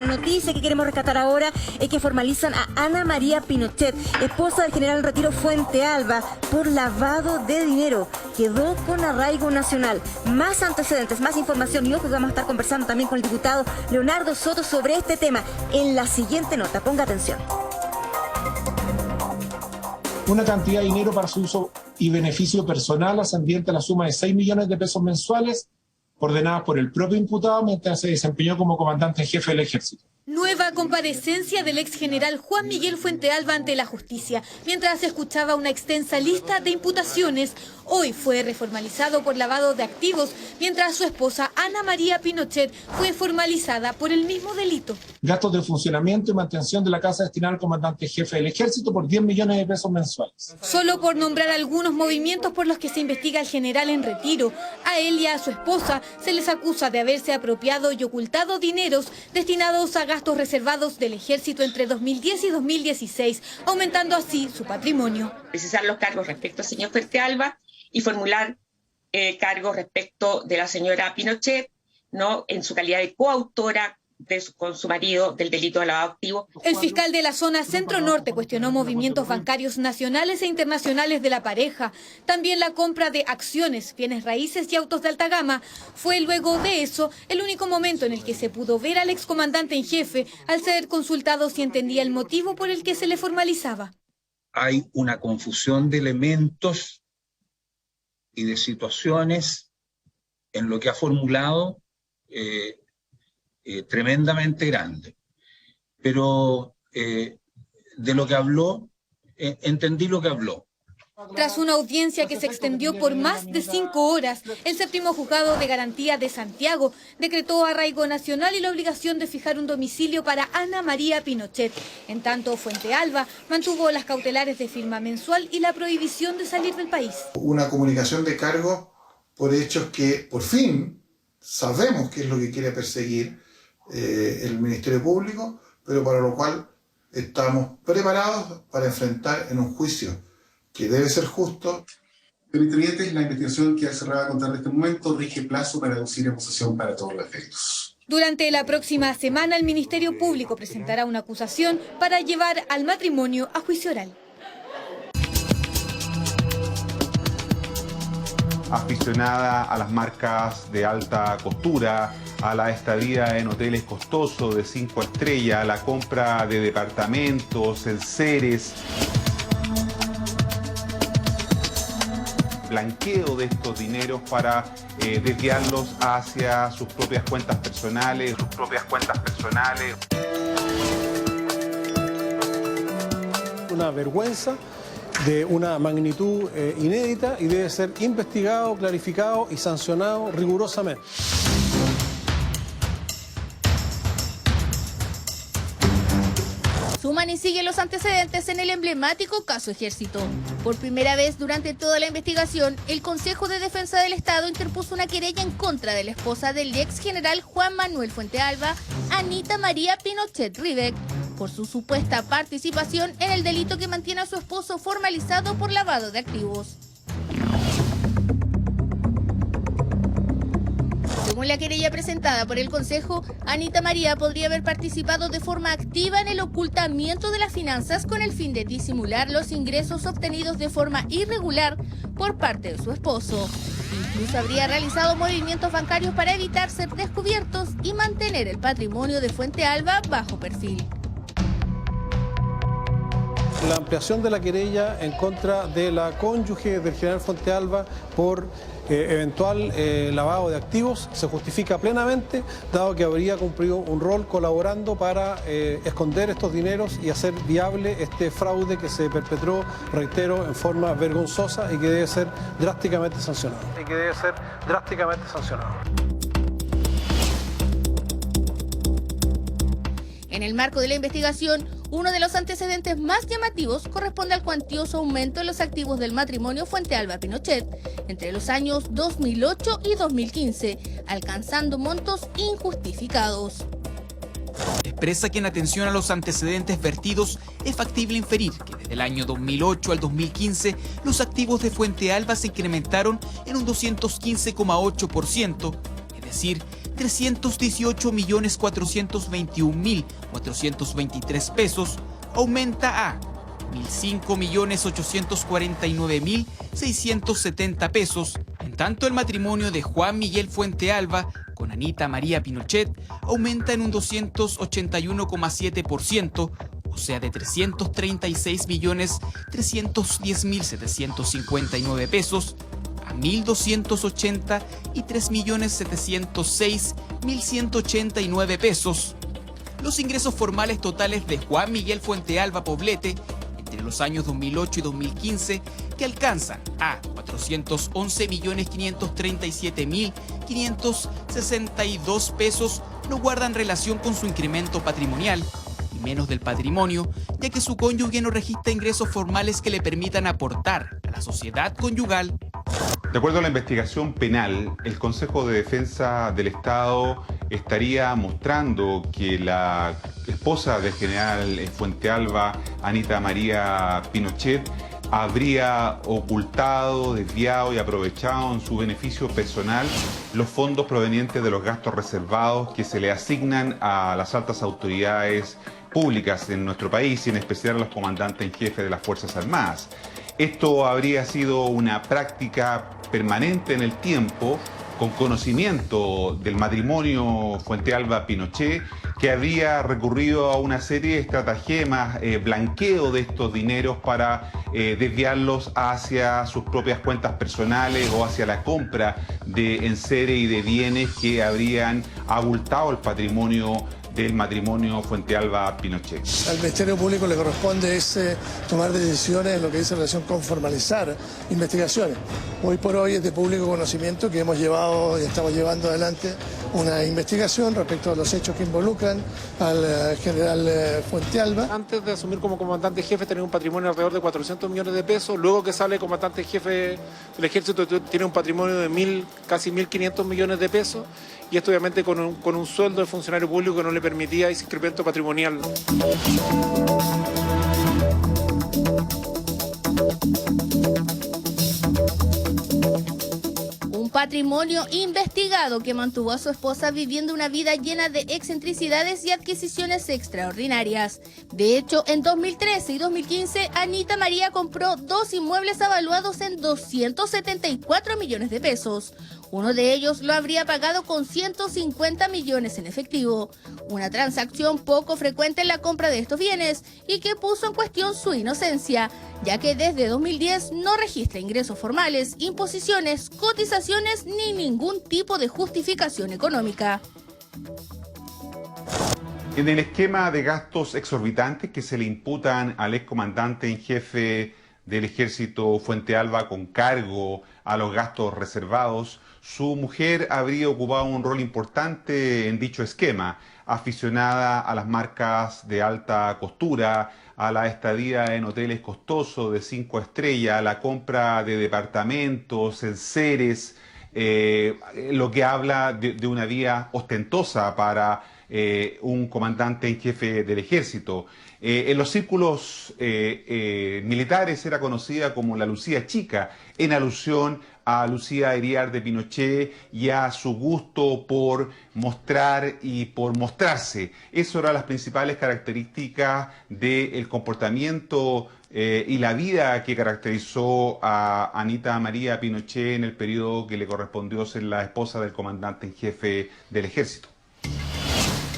La noticia que queremos rescatar ahora es que formalizan a Ana María Pinochet, esposa del general en retiro Fuentealba, por lavado de dinero. Quedó con arraigo nacional. Más antecedentes, más información y ojo que vamos a estar conversando también con el diputado Leonardo Soto sobre este tema en la siguiente nota. Ponga atención. Una cantidad de dinero para su uso y beneficio personal ascendiente a la suma de 6 millones de pesos mensuales, ordenadas por el propio imputado mientras se desempeñó como comandante en jefe del ejército. Nueva comparecencia del ex general Juan Miguel Fuentealba ante la justicia. Mientras se escuchaba una extensa lista de imputaciones, hoy fue reformalizado por lavado de activos, mientras su esposa Ana María Pinochet fue formalizada por el mismo delito. Gastos de funcionamiento y mantención de la casa destinada al comandante jefe del ejército por 10 millones de pesos mensuales. Solo por nombrar algunos movimientos por los que se investiga al general en retiro, a él y a su esposa se les acusa de haberse apropiado y ocultado dineros destinados a gastos reservados del ejército entre 2010 y 2016, aumentando así su patrimonio. Precisar los cargos respecto al señor Fuentealba y formular cargos respecto de la señora Pinochet, ¿no?, en su calidad de coautora con su marido del delito de lavado de activos. El fiscal de la zona centro-norte cuestionó movimientos bancarios nacionales e internacionales de la pareja. También la compra de acciones, bienes raíces y autos de alta gama. Fue luego de eso el único momento en el que se pudo ver al excomandante en jefe al ser consultado si entendía el motivo por el que se le formalizaba. Hay una confusión de elementos y de situaciones en lo que ha formulado tremendamente grande. Pero de lo que habló, entendí lo que habló. Tras una audiencia que se extendió por más de 5 horas, el séptimo juzgado de garantía de Santiago decretó arraigo nacional y la obligación de fijar un domicilio para Ana María Pinochet. En tanto, Fuentealba mantuvo las cautelares de firma mensual y la prohibición de salir del país. Una comunicación de cargos por hechos que por fin sabemos qué es lo que quiere perseguir el Ministerio Público, pero para lo cual estamos preparados para enfrentar en un juicio que debe ser justo. Permíteme, la investigación que se va a contar en este momento rige plazo para reducir acusación para todos los efectos. Durante la próxima semana, el Ministerio Público presentará una acusación para llevar al matrimonio a juicio oral. Aficionada a las marcas de alta costura, a la estadía en hoteles costosos de 5 estrellas, a la compra de departamentos, enseres, blanqueo de estos dineros para desviarlos hacia sus propias cuentas personales. Una vergüenza de una magnitud inédita y debe ser investigado, clarificado y sancionado rigurosamente. Suman y siguen los antecedentes en el emblemático caso Ejército. Por primera vez durante toda la investigación, el Consejo de Defensa del Estado interpuso una querella en contra de la esposa del ex general Juan Manuel Fuentealba, Anita María Pinochet Rivec, por su supuesta participación en el delito que mantiene a su esposo formalizado por lavado de activos. Según la querella presentada por el Consejo, Anita María podría haber participado de forma activa en el ocultamiento de las finanzas con el fin de disimular los ingresos obtenidos de forma irregular por parte de su esposo. Incluso habría realizado movimientos bancarios para evitar ser descubiertos y mantener el patrimonio de Fuentealba bajo perfil. La ampliación de la querella en contra de la cónyuge del general Fuentealba por eventual lavado de activos se justifica plenamente, dado que habría cumplido un rol colaborando para esconder estos dineros y hacer viable este fraude que se perpetró, reitero, en forma vergonzosa y que debe ser drásticamente sancionado. En el marco de la investigación, uno de los antecedentes más llamativos corresponde al cuantioso aumento en los activos del matrimonio Fuentealba-Pinochet entre los años 2008 y 2015, alcanzando montos injustificados. Expresa que en atención a los antecedentes vertidos es factible inferir que desde el año 2008 al 2015 los activos de Fuentealba se incrementaron en un 215,8%, es decir, 318.421.423 pesos aumenta a 1.005.849.670 pesos. En tanto, el matrimonio de Juan Miguel Fuentealba con Anita María Pinochet aumenta en un 281,7%, o sea, de 336.310.759 pesos a 1.280 y 3.706.189 pesos. Los ingresos formales totales de Juan Miguel Fuentealba Poblete entre los años 2008 y 2015, que alcanzan a 411.537.562 pesos, no guardan relación con su incremento patrimonial, y menos del patrimonio, ya que su cónyuge no registra ingresos formales que le permitan aportar a la sociedad conyugal. De acuerdo a la investigación penal, el Consejo de Defensa del Estado estaría mostrando que la esposa del general Fuentealba, Anita María Pinochet, habría ocultado, desviado y aprovechado en su beneficio personal los fondos provenientes de los gastos reservados que se le asignan a las altas autoridades públicas en nuestro país y en especial a los comandantes en jefe de las Fuerzas Armadas. Esto habría sido una práctica permanente en el tiempo, con conocimiento del matrimonio Fuentealba-Pinochet, que había recurrido a una serie de estratagemas, blanqueo de estos dineros para desviarlos hacia sus propias cuentas personales o hacia la compra de enseres y de bienes que habrían abultado el patrimonio del matrimonio Fuentealba-Pinochet. Al Ministerio Público le corresponde tomar decisiones en lo que dice relación con formalizar investigaciones. Hoy por hoy es de público conocimiento que hemos llevado y estamos llevando adelante una investigación respecto a los hechos que involucran al general Fuentealba. Antes de asumir como comandante jefe tenía un patrimonio alrededor de 400 millones de pesos, luego que sale comandante jefe del ejército tiene un patrimonio de casi 1.500 millones de pesos, y esto obviamente con un sueldo de funcionario público que no le permitía ese incremento patrimonial. Un patrimonio investigado que mantuvo a su esposa viviendo una vida llena de excentricidades y adquisiciones extraordinarias. De hecho, en 2013 y 2015, Anita María compró 2 inmuebles avaluados en 274 millones de pesos. Uno de ellos lo habría pagado con 150 millones en efectivo, una transacción poco frecuente en la compra de estos bienes y que puso en cuestión su inocencia, ya que desde 2010 no registra ingresos formales, imposiciones, cotizaciones ni ningún tipo de justificación económica. En el esquema de gastos exorbitantes que se le imputan al excomandante en jefe del ejército Fuentealba con cargo a los gastos reservados, su mujer habría ocupado un rol importante en dicho esquema, aficionada a las marcas de alta costura, a la estadía en hoteles costosos de 5 estrellas, a la compra de departamentos, enseres, lo que habla de una vida ostentosa para un comandante en jefe del ejército. En los círculos militares era conocida como la Lucía Chica, en alusión a Lucía Iriart de Pinochet y a su gusto por mostrar y por mostrarse. Esas eran las principales características del comportamiento y la vida que caracterizó a Anita María Pinochet en el periodo que le correspondió ser la esposa del comandante en jefe del ejército.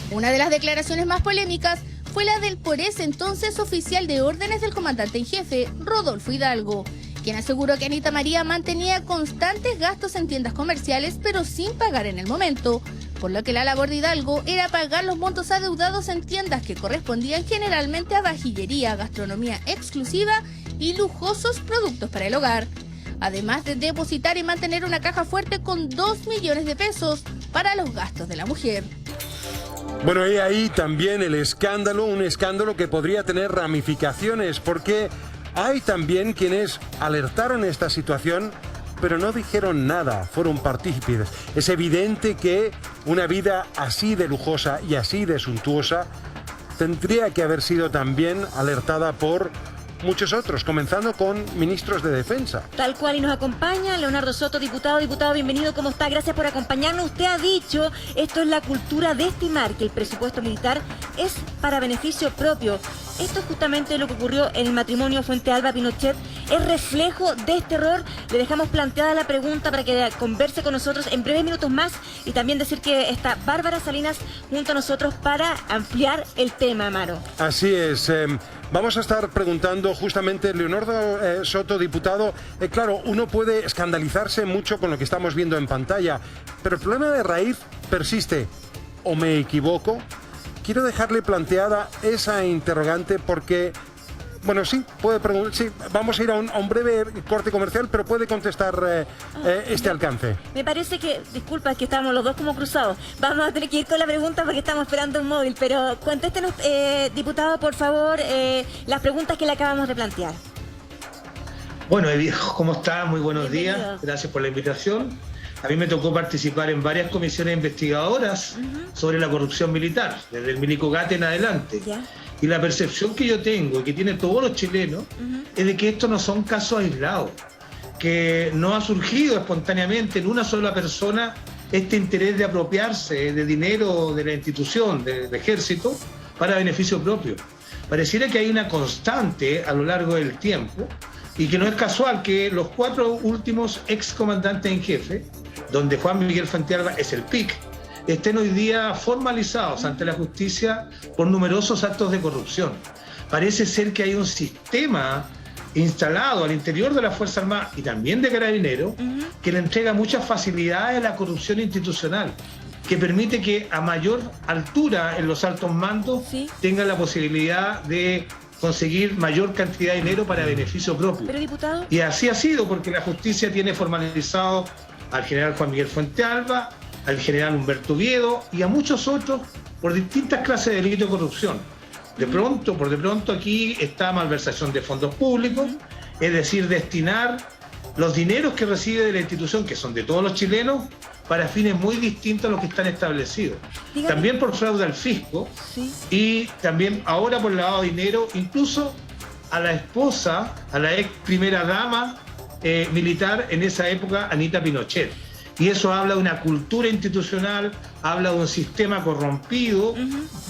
Una de las declaraciones más polémicas fue la del por ese entonces oficial de órdenes del comandante en jefe, Rodolfo Hidalgo, quien aseguró que Anita María mantenía constantes gastos en tiendas comerciales pero sin pagar en el momento, por lo que la labor de Hidalgo era pagar los montos adeudados en tiendas que correspondían generalmente a vajillería, gastronomía exclusiva y lujosos productos para el hogar, además de depositar y mantener una caja fuerte con 2 millones de pesos para los gastos de la mujer. Bueno, y ahí también el escándalo, un escándalo que podría tener ramificaciones, porque hay también quienes alertaron esta situación, pero no dijeron nada, fueron partícipes. Es evidente que una vida así de lujosa y así de suntuosa tendría que haber sido también alertada por muchos otros, comenzando con ministros de defensa. Tal cual, y nos acompaña Leonardo Soto, diputado, bienvenido, ¿cómo está? Gracias por acompañarnos. Usted ha dicho, esto es la cultura de estimar que el presupuesto militar es para beneficio propio. Esto es justamente lo que ocurrió en el matrimonio Fuentealba-Pinochet. ¿Es reflejo de este error? Le dejamos planteada la pregunta para que converse con nosotros en breves minutos más y también decir que está Bárbara Salinas junto a nosotros para ampliar el tema, Amaro. Así es. Vamos a estar preguntando justamente, Leonardo Soto, diputado, claro, uno puede escandalizarse mucho con lo que estamos viendo en pantalla, pero el problema de raíz persiste. ¿O me equivoco? Quiero dejarle planteada esa interrogante porque, bueno, sí, puede preguntar, sí, vamos a ir a un breve corte comercial, pero puede contestar este alcance. Me parece que, disculpa, es que estamos los dos como cruzados. Vamos a tener que ir con la pregunta porque estamos esperando un móvil, pero contéstenos, diputado, por favor, las preguntas que le acabamos de plantear. Bueno, ¿cómo está? Muy buenos días, gracias por la invitación. A mí me tocó participar en varias comisiones investigadoras sobre la corrupción militar, desde el Milicogate en adelante. Y la percepción que yo tengo y que tienen todos los chilenos es de que estos no son casos aislados, que no ha surgido espontáneamente en una sola persona este interés de apropiarse de dinero de la institución, del ejército, para beneficio propio. Pareciera que hay una constante a lo largo del tiempo y que no es casual que los 4 últimos excomandantes en jefe, donde Juan Miguel Fuentealba es el PIC, estén hoy día formalizados ante la justicia por numerosos actos de corrupción. Parece ser que hay un sistema instalado al interior de la Fuerza Armada y también de Carabineros que le entrega muchas facilidades a la corrupción institucional, que permite que a mayor altura en los altos mandos tengan la posibilidad de conseguir mayor cantidad de dinero para beneficio propio. Pero, diputado... Y así ha sido porque la justicia tiene formalizado al general Juan Miguel Fuentealba, al general Humberto Viedo y a muchos otros por distintas clases de delito de corrupción. Por de pronto aquí está malversación de fondos públicos, es decir, destinar los dineros que recibe de la institución, que son de todos los chilenos, para fines muy distintos a los que están establecidos. Dígame. También por fraude al fisco y también ahora por lavado de dinero, incluso a la esposa, a la ex primera dama militar en esa época, Anita Pinochet. Y eso habla de una cultura institucional, habla de un sistema corrompido,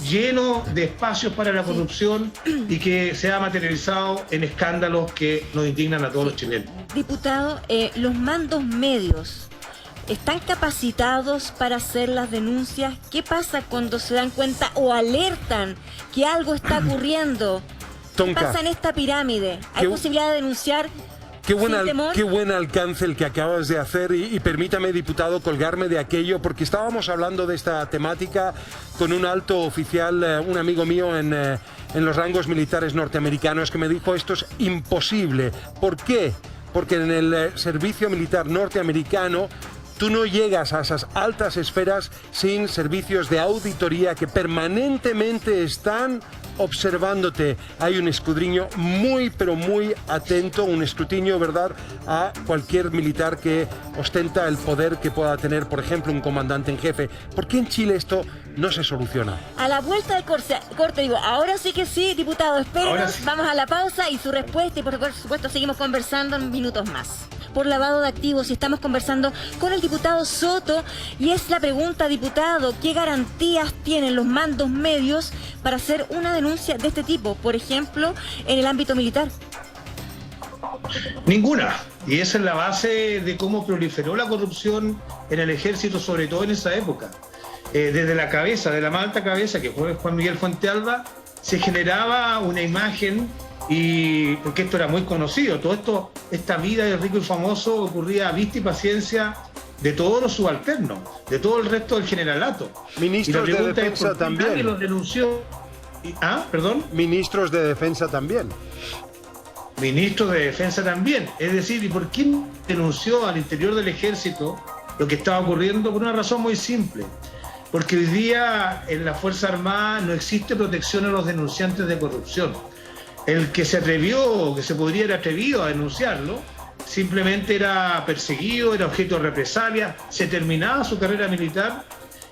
lleno de espacios para la corrupción y que se ha materializado en escándalos que nos indignan a todos los chilenos. Diputado, los mandos medios, ¿están capacitados para hacer las denuncias? ¿Qué pasa cuando se dan cuenta o alertan que algo está ocurriendo? ¿Qué pasa en esta pirámide? ¿Hay posibilidad de denunciar? Qué buen alcance el que acabas de hacer y permítame, diputado, colgarme de aquello, porque estábamos hablando de esta temática con un alto oficial, un amigo mío en los rangos militares norteamericanos, que me dijo esto es imposible. ¿Por qué? Porque en el servicio militar norteamericano tú no llegas a esas altas esferas sin servicios de auditoría que permanentemente están observándote. Hay un escudriño muy, pero muy atento, un escrutinio, ¿verdad?, a cualquier militar que ostenta el poder que pueda tener, por ejemplo, un comandante en jefe. ¿Por qué en Chile esto no se soluciona? A la vuelta del corte, digo, ahora sí que sí, diputado, espérenos, vamos a la pausa y su respuesta, y por supuesto seguimos conversando en minutos más. Por lavado de activos, y estamos conversando con el diputado Soto, y es la pregunta, diputado, ¿qué garantías tienen los mandos medios para hacer una denuncia de este tipo, por ejemplo, en el ámbito militar? Ninguna, y esa es la base de cómo proliferó la corrupción en el ejército, sobre todo en esa época. Desde la cabeza, de la más alta cabeza, que fue Juan Miguel Fuentealba, se generaba una imagen, y porque esto era muy conocido, esta vida de rico y famoso ocurría a vista y paciencia de todos los subalternos, de todo el resto del generalato. Ministros de defensa también. Nadie los denunció. ¿Perdón? Ministros de defensa también. Ministros de defensa también. Es decir, ¿y por qué denunció al interior del ejército lo que estaba ocurriendo? Por una razón muy simple. Porque hoy día en la Fuerza Armada no existe protección a los denunciantes de corrupción. El que se atrevió, que se podría haber atrevido a denunciarlo, simplemente era perseguido, era objeto de represalia, se terminaba su carrera militar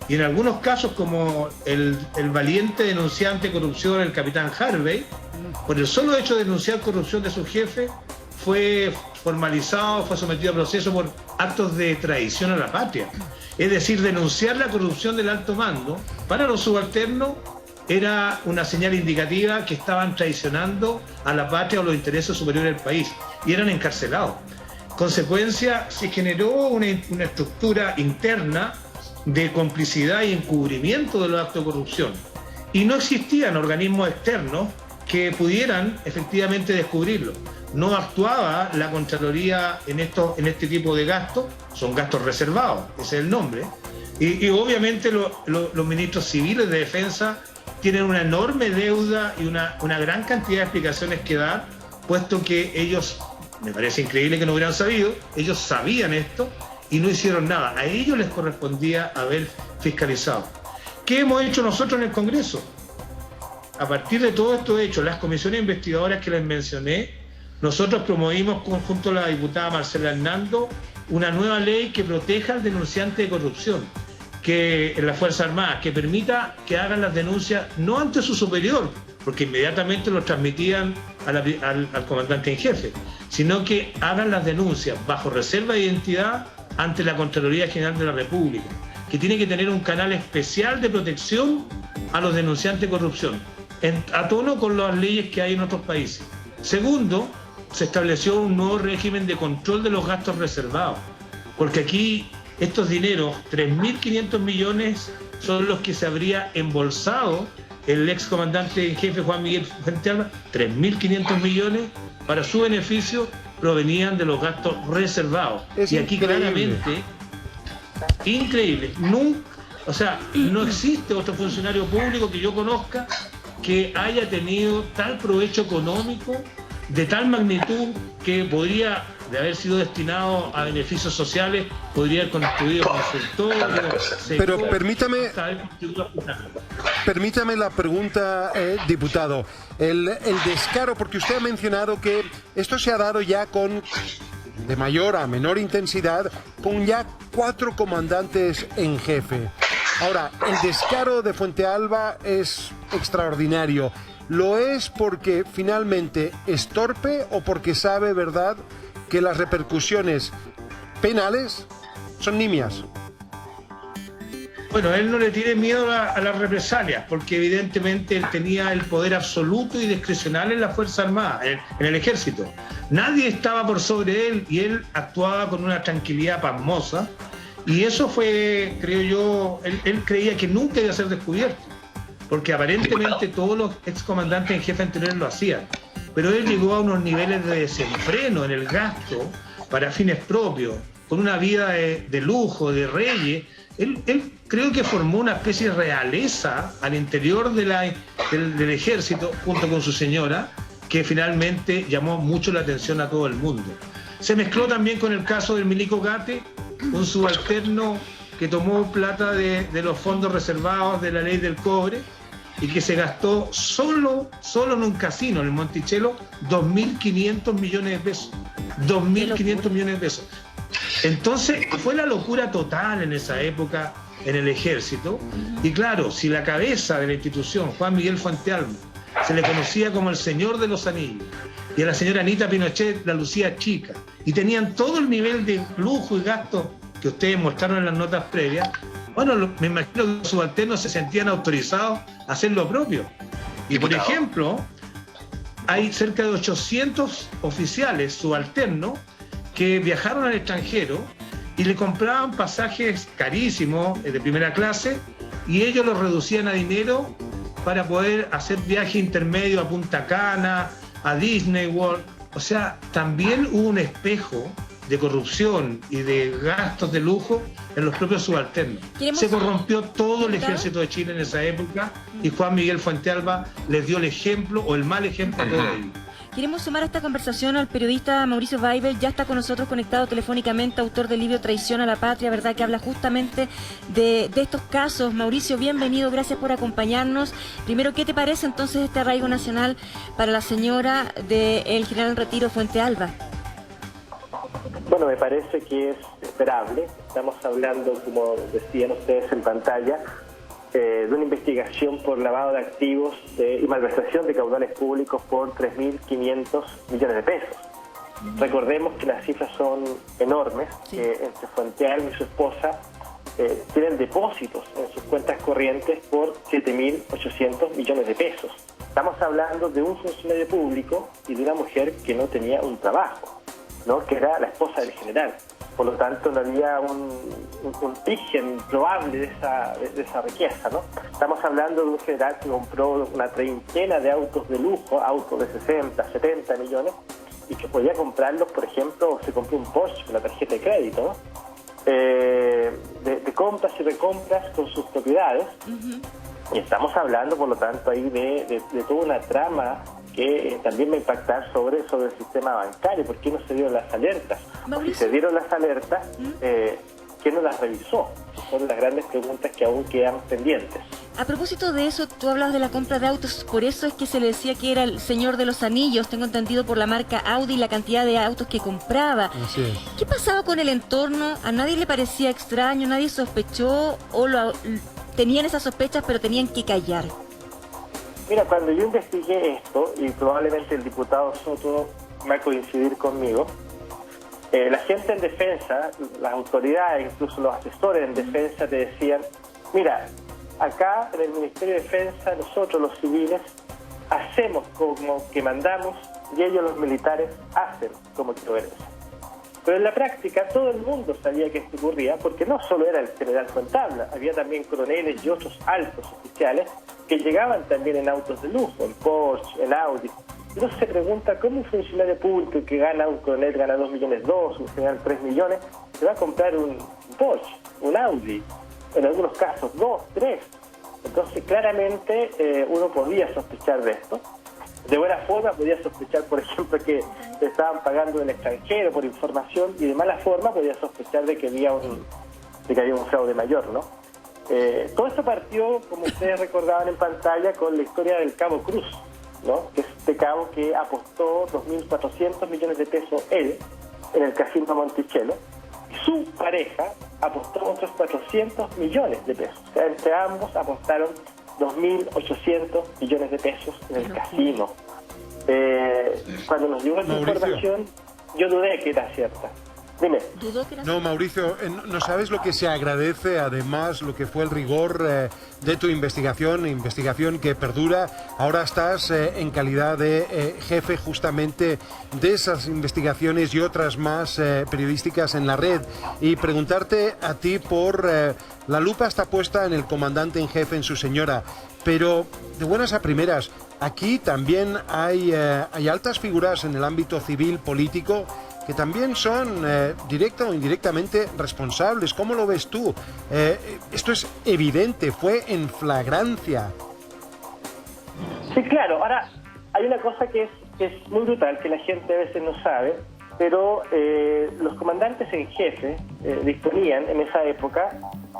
y en algunos casos, como el valiente denunciante de corrupción, el capitán Harvey, por el solo hecho de denunciar corrupción de su jefe, fue formalizado, fue sometido a proceso por actos de traición a la patria. Es decir, denunciar la corrupción del alto mando para los subalternos era una señal indicativa que estaban traicionando a la patria o los intereses superiores del país y eran encarcelados. Consecuencia, se generó una estructura interna de complicidad y encubrimiento de los actos de corrupción y no existían organismos externos que pudieran efectivamente descubrirlo. No actuaba la Contraloría en este tipo de gastos, son gastos reservados, ese es el nombre, y obviamente los ministros civiles de defensa tienen una enorme deuda y una gran cantidad de explicaciones que dar, puesto que ellos, me parece increíble que no hubieran sabido, ellos sabían esto y no hicieron nada. A ellos les correspondía haber fiscalizado. ¿Qué hemos hecho nosotros en el Congreso? A partir de todo esto hecho, las comisiones investigadoras que les mencioné, nosotros promovimos junto a la diputada Marcela Hernando una nueva ley que proteja al denunciante de corrupción, que en las Fuerzas Armadas, que permita que hagan las denuncias no ante su superior, porque inmediatamente lo transmitían al comandante en jefe, sino que hagan las denuncias bajo reserva de identidad ante la Contraloría General de la República, que tiene que tener un canal especial de protección a los denunciantes de corrupción, a tono con las leyes que hay en otros países. Segundo, se estableció un nuevo régimen de control de los gastos reservados, porque aquí estos dineros, 3.500 millones, son los que se habría embolsado el ex comandante en jefe Juan Miguel Fuentealba. 3.500 millones para su beneficio provenían de los gastos reservados. Es y aquí increíble. claramente, increíble, no existe otro funcionario público que yo conozca que haya tenido tal provecho económico de tal magnitud que podría, de haber sido destinado a beneficios sociales, podría haber construido consultorios. Pero permítame la pregunta, diputado. El descaro, porque usted ha mencionado que esto se ha dado ya de mayor a menor intensidad, con ya 4 comandantes en jefe. Ahora, el descaro de Fuentealba es extraordinario. ¿Lo es porque finalmente es torpe o porque sabe, verdad, que las repercusiones penales son nimias? Bueno, él no le tiene miedo a las represalias, porque evidentemente él tenía el poder absoluto y discrecional en las Fuerzas Armadas, en el Ejército. Nadie estaba por sobre él y él actuaba con una tranquilidad pasmosa. Y eso fue, creo yo, él creía que nunca iba a ser descubierto, porque aparentemente todos los excomandantes en jefe anteriores lo hacían. Pero él llegó a unos niveles de desenfreno en el gasto para fines propios, con una vida de lujo, de reyes. Él creo que formó una especie de realeza al interior del ejército, junto con su señora, que finalmente llamó mucho la atención a todo el mundo. Se mezcló también con el caso del Milico Gate, un subalterno que tomó plata de los fondos reservados de la ley del cobre y que se gastó solo en un casino, en el Monticello, 2.500 millones de pesos. 2.500 millones de pesos. Entonces fue la locura total en esa época en el ejército. Y claro, si la cabeza de la institución, Juan Miguel Fuentealba, se le conocía como el señor de los anillos, y a la señora Anita Pinochet la lucía chica, y tenían todo el nivel de lujo y gasto que ustedes mostraron en las notas previas, bueno, me imagino que los subalternos se sentían autorizados a hacer lo propio. Y por ejemplo, hay cerca de 800 oficiales subalternos que viajaron al extranjero y le compraban pasajes carísimos de primera clase, y ellos los reducían a dinero para poder hacer viaje intermedio a Punta Cana, a Disney World. O sea, también hubo un espejo de corrupción y de gastos de lujo en los propios subalternos. Se corrompió todo el ejército de Chile en esa época y Juan Miguel Fuentealba les dio el ejemplo o el mal ejemplo a todos ellos. Queremos sumar a esta conversación al periodista Mauricio Weibel, ya está con nosotros conectado telefónicamente, autor del libro Traición a la Patria, ¿verdad?, que habla justamente de estos casos. Mauricio, bienvenido, gracias por acompañarnos. Primero, ¿qué te parece entonces este arraigo nacional para la señora del general en retiro Fuentealba? Bueno, me parece que es esperable. Estamos hablando, como decían ustedes en pantalla, de una investigación por lavado de activos y malversación de caudales públicos por 3.500 millones de pesos. Recordemos que las cifras son enormes, que entre Fuente Alba y su esposa tienen depósitos en sus cuentas corrientes por 7.800 millones de pesos. Estamos hablando de un funcionario público y de una mujer que no tenía un trabajo, ¿no? Que era la esposa del general. Por lo tanto, no había un origen probable de esa riqueza, ¿no? Estamos hablando de un general que compró una treintena de autos de lujo, autos de 60, 70 millones, y que podía comprarlos, por ejemplo, se compró un Porsche con la tarjeta de crédito, ¿no? De compras y recompras con sus propiedades. Y estamos hablando, por lo tanto, ahí de toda una trama que también va a impactar sobre el sistema bancario. ¿Por qué no se dieron las alertas? Si se dieron las alertas, ¿quién no las revisó? Son las grandes preguntas que aún quedan pendientes. A propósito de eso, tú hablas de la compra de autos, por eso es que se le decía que era el señor de los anillos, tengo entendido, por la marca Audi y la cantidad de autos que compraba. ¿Qué pasaba con el entorno? ¿A nadie le parecía extraño? ¿Nadie sospechó? ¿O tenían esas sospechas pero tenían que callar? Mira, cuando yo investigué esto, y probablemente el diputado Soto va a coincidir conmigo, la gente en defensa, las autoridades, incluso los asesores en defensa te decían, mira, acá en el Ministerio de Defensa nosotros los civiles hacemos como que mandamos y ellos los militares hacen como que obedecen. Pero en la práctica todo el mundo sabía que esto ocurría porque no solo era el general Fuente Alba, había también coroneles y otros altos oficiales que llegaban también en autos de lujo, en Porsche, en Audi. Y uno se pregunta cómo un funcionario público que gana, un coronel gana 2 millones, un general 3 millones, se va a comprar un Porsche, un Audi, en algunos casos 2, 3. Entonces claramente uno podía sospechar de esto. De buena forma podía sospechar, por ejemplo, que le estaban pagando del extranjero por información, y de mala forma podía sospechar de que había un fraude mayor, ¿no? Todo esto partió, como ustedes recordaban en pantalla, con la historia del Cabo Cruz, ¿no? Que es este cabo que apostó 2.400 millones de pesos él en el Casino Monticello, y su pareja apostó otros 400 millones de pesos. O sea, entre ambos apostaron 2.800 millones de pesos en el casino. Cuando nos llegó esta información, yo dudé que era cierta. Dime. No, Mauricio, no sabes lo que se agradece, además, lo que fue el rigor de tu investigación que perdura. Ahora estás en calidad de jefe justamente de esas investigaciones y otras más periodísticas en la red. Y preguntarte a ti por... la lupa está puesta en el comandante en jefe, en su señora, pero de buenas a primeras, aquí también hay altas figuras en el ámbito civil, político, que también son directa o indirectamente responsables. ¿Cómo lo ves tú? Esto es evidente, fue en flagrancia. Sí, claro. Ahora, hay una cosa que es muy brutal, que la gente a veces no sabe, pero los comandantes en jefe disponían en esa época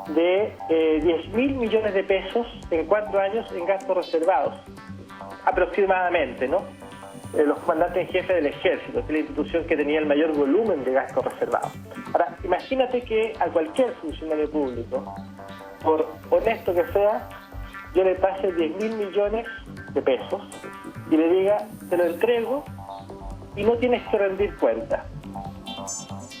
de 10.000 millones de pesos en 4 años en gastos reservados, aproximadamente, ¿no? Los comandantes en jefe del ejército, que es la institución que tenía el mayor volumen de gastos reservados. Ahora, imagínate que a cualquier funcionario público, por honesto que sea, yo le pase 10.000 millones de pesos y le diga, te lo entrego y no tienes que rendir cuenta.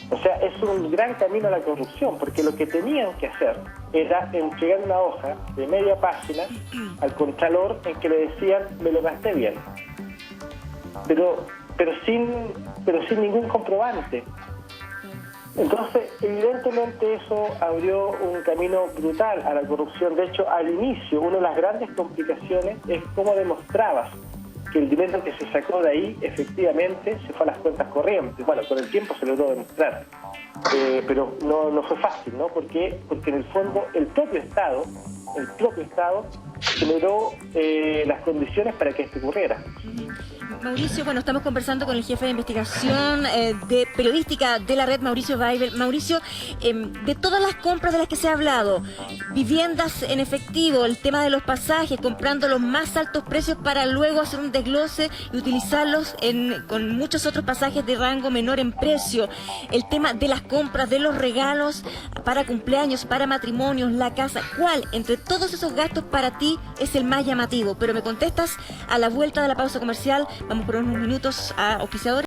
O sea, es un gran camino a la corrupción, porque lo que tenían que hacer era entregar una hoja de media página al contralor en que le decían, me lo gasté bien. Pero sin ningún comprobante. Entonces, evidentemente eso abrió un camino brutal a la corrupción. De hecho, al inicio, una de las grandes complicaciones es cómo demostrabas que el dinero que se sacó de ahí efectivamente se fue a las cuentas corrientes. Bueno, con el tiempo se logró demostrar, pero no fue fácil, ¿no? Porque en el fondo el propio Estado generó las condiciones para que esto ocurriera. Mauricio, bueno, estamos conversando con el jefe de investigación de periodística de la red, Mauricio Weibel. Mauricio, de todas las compras de las que se ha hablado, viviendas en efectivo, el tema de los pasajes, comprando los más altos precios para luego hacer un desglose y utilizarlos con muchos otros pasajes de rango menor en precio, el tema de las compras, de los regalos para cumpleaños, para matrimonios, la casa, ¿cuál entre todos esos gastos para ti es el más llamativo? Pero me contestas a la vuelta de la pausa comercial. Vamos por unos minutos a auspiciadores.